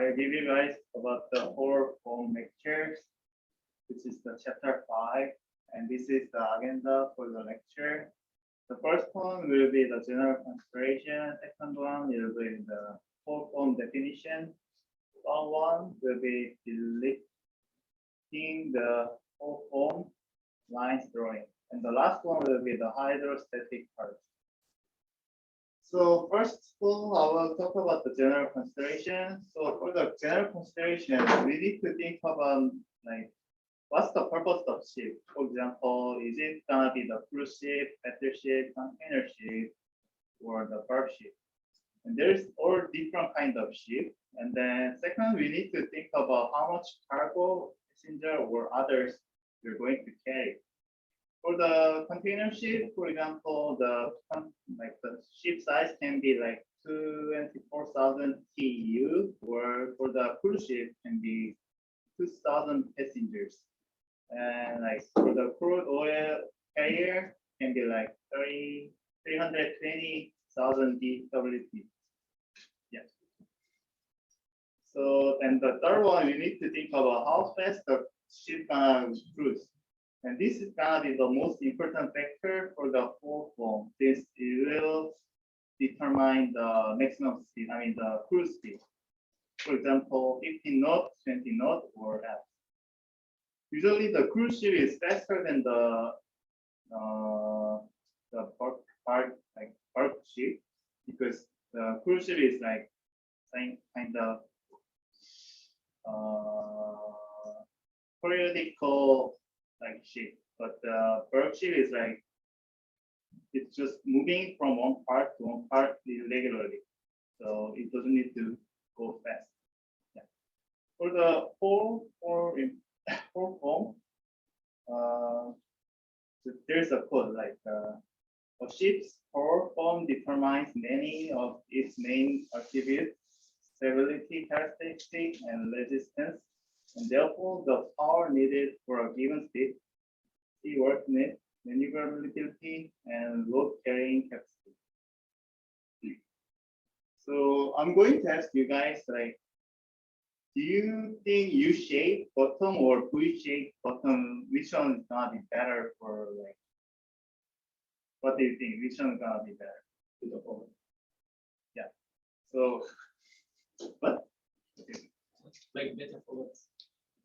I'll give you guys about the 4 lectures. This is the chapter 5, and this is the agenda for the lecture. The first one will be the general consideration. Second one will be the 4 definition. Third one will be deleting the 4 lines drawing. And the last one will be the hydrostatic part. So first of all, I will talk about the general consideration. So for the general consideration, we need to think about like what's the purpose of ship? For example, is it gonna be the cruise ship, battleship, container ship, or the bulk ship? And there's all different kind of ship. And then second, we need to think about how much cargo, passenger, or others you're going to carry. For the container ship, for example, the ship size can be like 24,000 TEU, or for the cruise ship can be 2,000 passengers. And like for the crude oil carrier can be like 320,000 DWT. Yeah. So and the third one, we need to think about how fast the ship gonna cruise. And this is gonna be the most important factor for the whole form. This will determine the maximum speed, I mean the cruise speed. For example, 15 knots, 20 knots, or F. Usually the cruise ship is faster than the bulk ship, because the cruise ship is like kind of periodical like ship, but the bulk ship is like it's just moving from one part to one part irregularly, so it doesn't need to go fast. Yeah. For the whole form, there's a code like a ship's core form determines many of its main attributes: stability characteristic and resistance, and therefore the power needed for a given speed, seaworthiness, maneuverability, and load carrying capacity. So I'm going to ask you guys, like, do you think U-shaped bottom or V-shaped bottom, which one is gonna be better for like? What do you think? Which one is gonna be better to the whole? Yeah. So, what? Like better for what?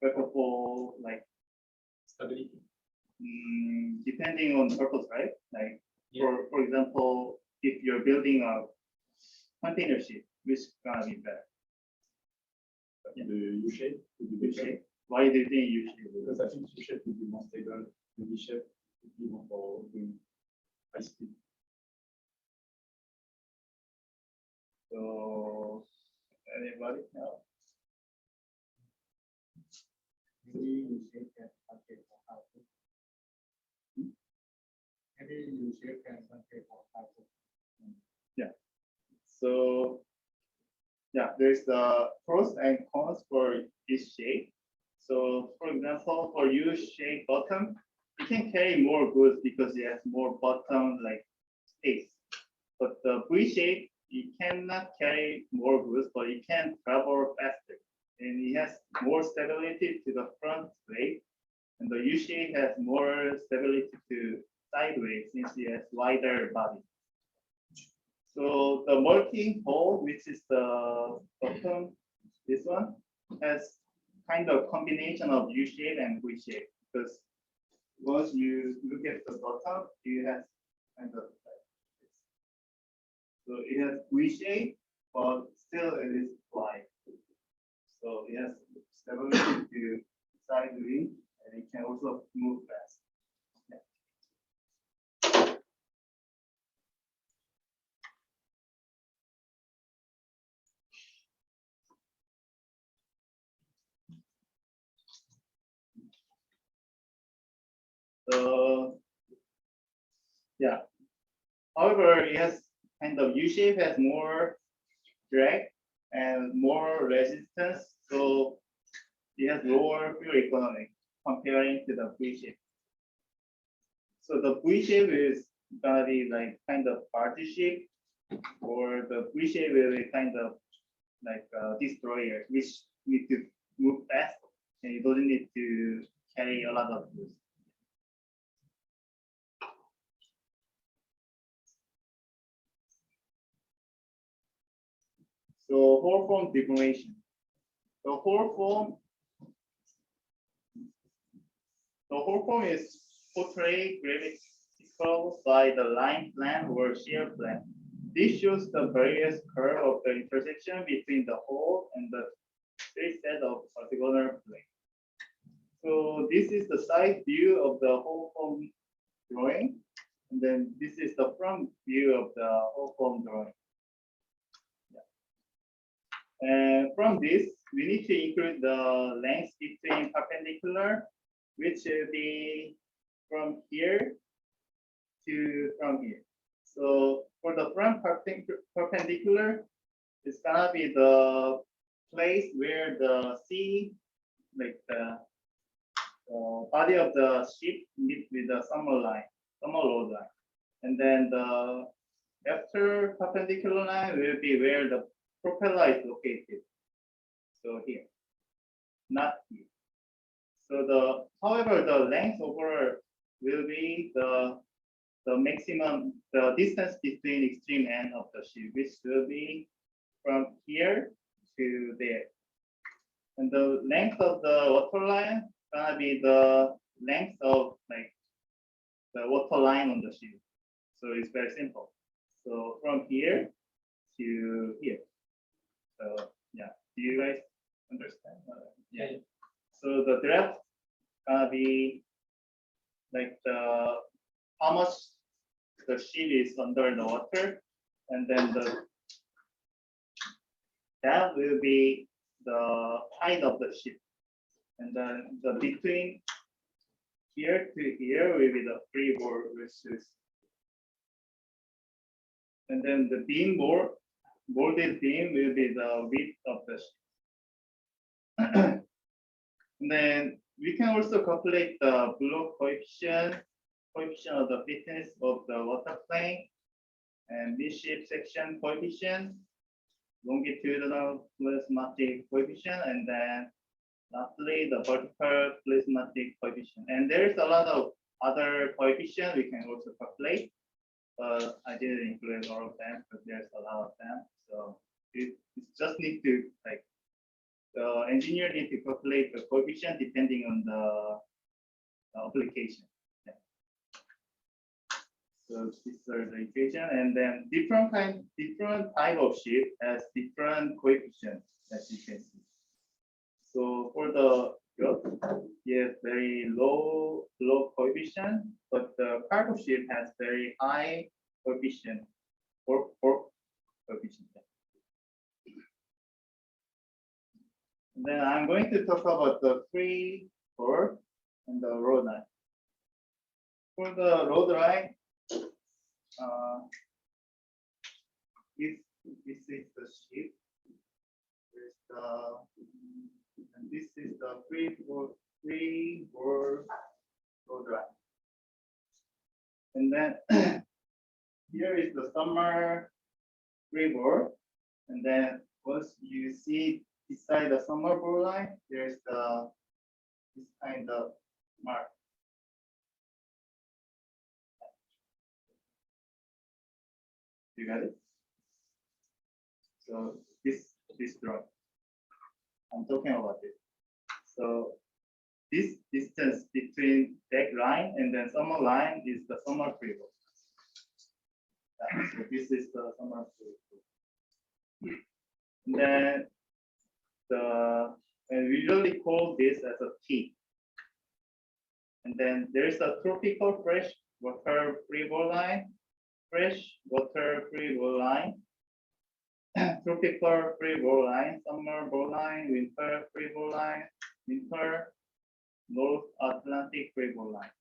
Better for like Stability. Depending on purpose, right? Like Yeah. for example, if you're building a container ship, which is gonna be better? The U-shape would be better. U-shape. Why do you think U-shape? Because I think U-shape would be more stable. The V-shape would be more for doing high speed. So, anybody else? Maybe U-shape can translate for output. Maybe U-shape can translate for output. Yeah. So, yeah, there's the pros and cons for this shape. So, for example, for U-shaped bottom, you can carry more goods because it has more bottom like space. But the V shape, you cannot carry more goods, but it can travel faster. And it has more stability to the front weight. And the U shape has more stability to sideways since it has wider body. So the molting hole, which is the bottom, this one, has kind of combination of U shape and V shape, because once you look at the bottom, it has kind of like this. So it has V shape, but still it is wide. So it has stability to sideways, and it can also move fast. Yeah. So yeah. However, it has kind of U shape has more drag and more resistance, so it has lower fuel economy comparing to the V shape. So the V shape is gonna be like kind of party shape, or the V shape will be kind of like destroyer, which need to move fast, and you don't need to carry a lot of goods. So whole form deformation. The whole form is portrayed graphical by the line plane or shear plane. This shows the various curve of the intersection between the hole and the three set of orthogonal plane. So this is the side view of the whole form drawing, and then this is the front view of the whole form drawing. And from this, we need to include the length between perpendicular, which will be from here to from here. So for the front perpendicular, it's gonna be the place where the C, like the body of the ship meet with the summer load line. And then the after perpendicular line will be where the propeller is located. So here, not here. So however, the length overall will be the maximum, the distance between extreme end of the ship, which will be from here to there. And the length of the water line gonna be the length of like the water line on the ship. So it's very simple. So from here to here. So yeah, do you guys understand? Yeah. So the depth gonna be like how much the ship is under the water, and then that will be the height of the ship, and then the between here to here will be the freeboard versus, and then the boarded beam will be the width of the ship. And then we can also calculate the blow coefficient of the thickness of the water plane, and midship section coefficient, longitudinal plasmatic coefficient, and then lastly the vertical plasmatic coefficient. And there's a lot of other coefficients we can also calculate, but I didn't include all of them because there's a lot of them. So it just need to like the engineer need to calculate the coefficient depending on the application. Yeah. So these are the equation, and then different type of ship has different coefficients, as you can see. So for the yacht, yes, very low coefficient, but the cargo ship has very high coefficient or coefficient. And then I'm going to talk about the freeboard and the road line. For the road line, this is the ship. And this is the freeboard road line. And then here is the summer freeboard. And then once you see beside the summer board line, there's this kind of mark. You got it? So this drawing, I'm talking about it. So this distance between deck line and then summer line is the summer freeboard. So this is the summer freeboard. And then and we usually call this as a T. And then there is a tropical fresh water freeboard line, fresh water freeboard line, tropical freeboard line, summer board line, winter freeboard line, winter North Atlantic freeboard line.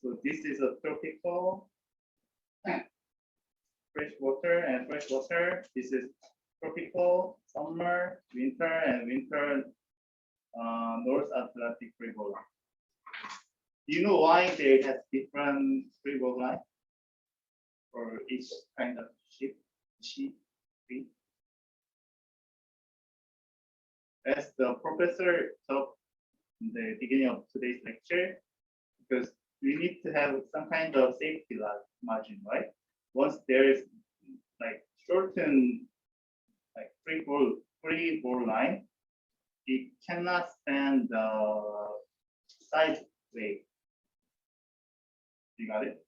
So this is a tropical fresh water and fresh water. This is tropical summer, winter, and winter North Atlantic freeboard line. Do you know why they have different freeboard line for each kind of ship? as the professor talked in the beginning of today's lecture, because we need to have some kind of safety margin, right? Once there is like shortened like free ball line, it cannot stand the side wave. You got it?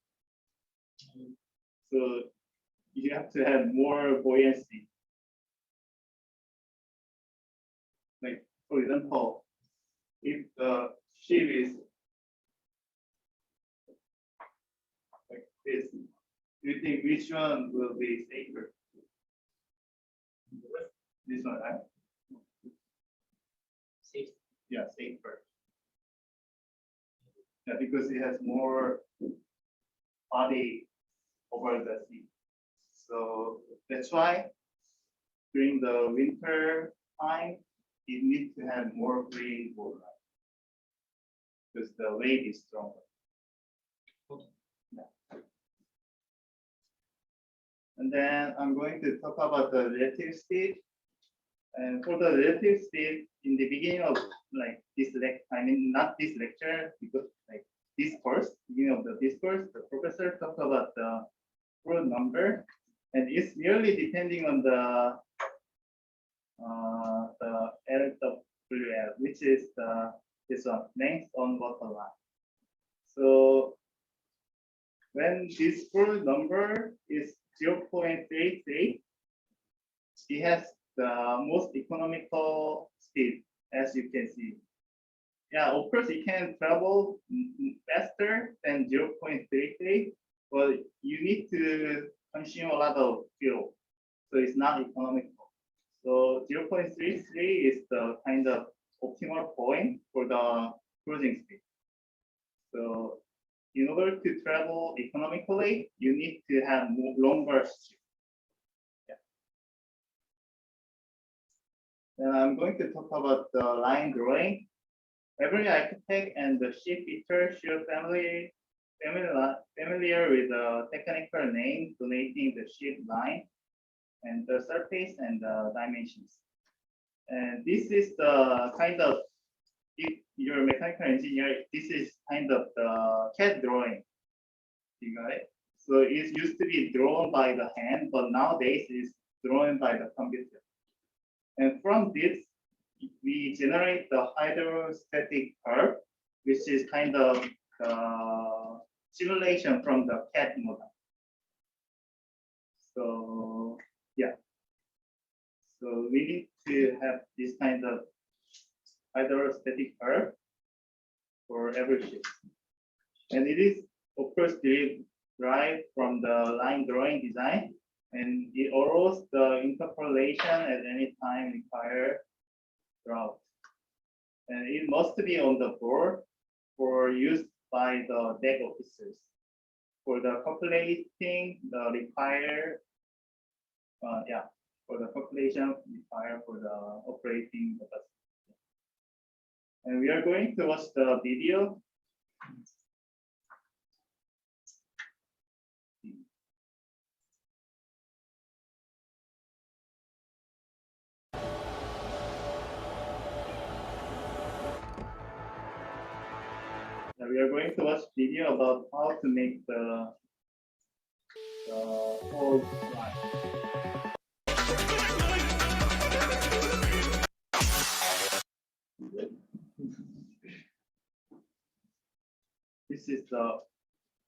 So you have to have more buoyancy. Like for example, if the ship is like this, do you think which one will be safer? This one, right? Safe. Yeah, safer. Yeah, because it has more body over the sea. So that's why during the winter time, you need to have more free water because the wave is stronger. Yeah. And then I'm going to talk about the relative speed. And for the relative speed, in the beginning of like this lecture, I mean not this lecture, because like discourse, beginning of the discourse, the professor talked about the Froude number, and it's really depending on the LWL, which is this one, length on water line. So when this Froude number is 0.33, it has the most economical speed, as you can see. Yeah, of course, it can travel faster than 0.33, but you need to consume a lot of fuel, so it's not economical. So 0.33 is the kind of optimal point for the cruising speed. So in order to travel economically, you need to have longer ship. Then I'm going to talk about the line drawing. Every architect and the shipbuilder should familiar with the technical name denoting the ship line and the surface and the dimensions. And this is the kind of, if you're a mechanical engineer, this is kind of the CAD drawing. You got it? So it used to be drawn by the hand, but nowadays it's drawn by the computer. And from this, we generate the hydrostatic curve, which is kind of the simulation from the CAD model. So yeah. So we need to have this kind of hydrostatic curve for every ship. And it is, of course, derived from the line drawing design, and it allows the interpolation at any time required throughout. And it must be on the board for use by the deck officers. For the calculating the required, for the calculation required for the operating the vessel. And we are going to watch the video. We are going to watch video about how to make the whole line. This is the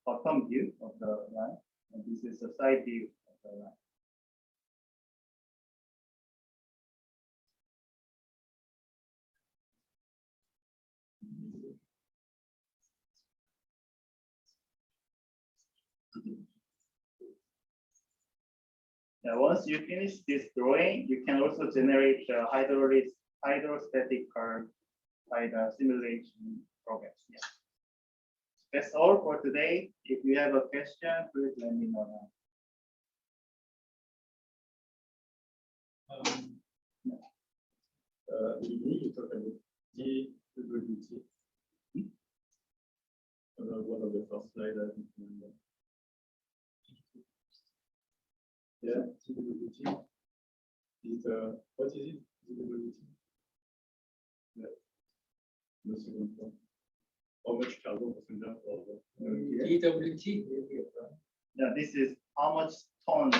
bottom view of the line, and this is the side view of the line. Now, once you finish this drawing, you can also generate the hydrostatic curve by the simulation programs. Yeah. That's all for today. If you have a question, please let me know now. You talk about GWT. One of the first slides I think. Yeah, GWT. What is it? GWT. No segundo. How much cargo passenger for TWT. Yeah, this is how much ton,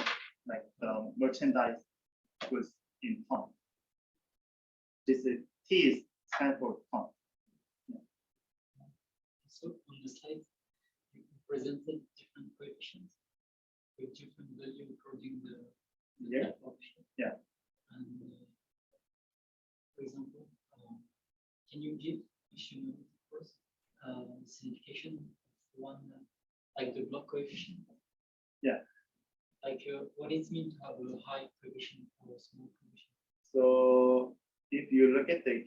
like the merchandise goods in ton. This is T is stand for ton. So on the slide, you presented different coefficients with different value according the Yeah. type of ship. Yeah. And for example, can you give, if you know, of course, signification of one, like the block coefficient? Yeah. Like what it means to have a high coefficient or a small coefficient? So if you look at the